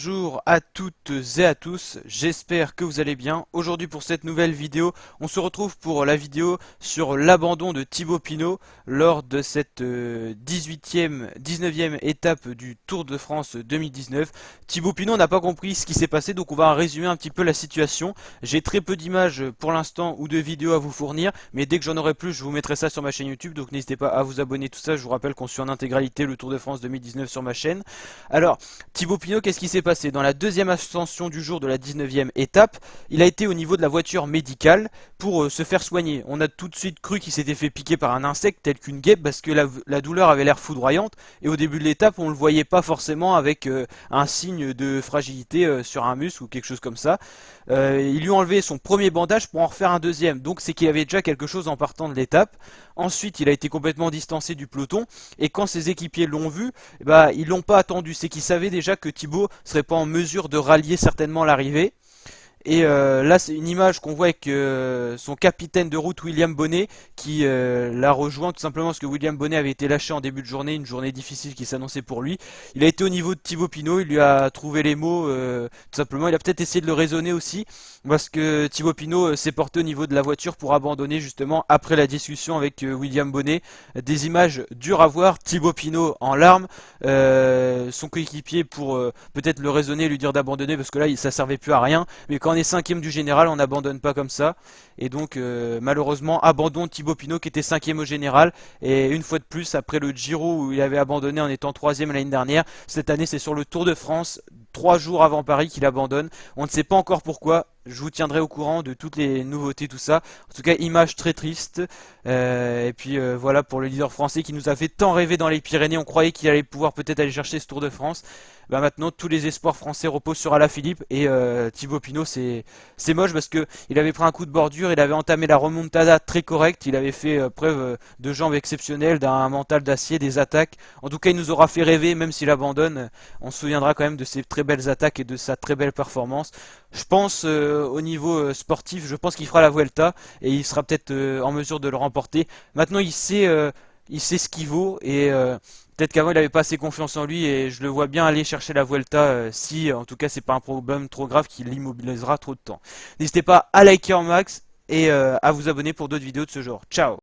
Bonjour à toutes et à tous, j'espère que vous allez bien. Aujourd'hui pour cette nouvelle vidéo, on se retrouve pour la vidéo sur l'abandon de Thibaut Pinot lors de cette 19e étape du Tour de France 2019. Thibaut Pinot n'a pas compris ce qui s'est passé, donc on va résumer un petit peu la situation. J'ai très peu d'images pour l'instant ou de vidéos à vous fournir, mais dès que j'en aurai plus, je vous mettrai ça sur ma chaîne YouTube, donc n'hésitez pas à vous abonner, tout ça. Je vous rappelle qu'on suit en intégralité le Tour de France 2019 sur ma chaîne. Alors, Thibaut Pinot, qu'est-ce qui s'est passé? Dans la deuxième ascension du jour de la 19e étape, il a été au niveau de la voiture médicale pour se faire soigner. On a tout de suite cru qu'il s'était fait piquer par un insecte tel qu'une guêpe parce que la douleur avait l'air foudroyante et au début de l'étape on ne le voyait pas forcément avec un signe de fragilité sur un muscle ou quelque chose comme ça. Ils lui ont enlevé son premier bandage pour en refaire un deuxième, donc c'est qu'il avait déjà quelque chose en partant de l'étape. Ensuite il a été complètement distancé du peloton et quand ses équipiers l'ont vu, bah, ils l'ont pas attendu, c'est qu'ils savaient déjà que Thibaut serait pas en mesure de rallier certainement l'arrivée. Et là, c'est une image qu'on voit avec son capitaine de route William Bonnet qui l'a rejoint tout simplement parce que William Bonnet avait été lâché en début de journée, une journée difficile qui s'annonçait pour lui. Il a été au niveau de Thibaut Pinot, il lui a trouvé les mots tout simplement. Il a peut-être essayé de le raisonner aussi parce que Thibaut Pinot s'est porté au niveau de la voiture pour abandonner justement après la discussion avec William Bonnet. Des images dures à voir, Thibaut Pinot en larmes, son coéquipier pour peut-être le raisonner, lui dire d'abandonner parce que là ça servait plus à rien. Mais quand on est cinquième du général, on n'abandonne pas comme ça. Et donc malheureusement, abandon de Thibaut Pinot qui était cinquième au général. Et une fois de plus, après le Giro où il avait abandonné en étant troisième l'année dernière, cette année c'est sur le Tour de France, 3 jours avant Paris qu'il abandonne. On ne sait pas encore pourquoi. Je vous tiendrai au courant de toutes les nouveautés, tout ça. En tout cas, image très triste. Et puis voilà pour le leader français qui nous a fait tant rêver dans les Pyrénées. On croyait qu'il allait pouvoir peut-être aller chercher ce Tour de France. Bah maintenant, tous les espoirs français reposent sur Alaphilippe et Thibaut Pinot. C'est moche parce que il avait pris un coup de bordure, il avait entamé la remontada très correcte, il avait fait preuve de jambes exceptionnelles, d'un mental d'acier, des attaques. En tout cas, il nous aura fait rêver, même s'il abandonne. On se souviendra quand même de ses très belles attaques et de sa très belle performance. Je pense au niveau sportif, je pense qu'il fera la Vuelta et il sera peut-être en mesure de le remporter. Maintenant, il sait ce qu'il vaut et peut-être qu'avant il n'avait pas assez confiance en lui et je le vois bien aller chercher la Vuelta si en tout cas c'est pas un problème trop grave qui l'immobilisera trop de temps. N'hésitez pas à liker en max et à vous abonner pour d'autres vidéos de ce genre. Ciao!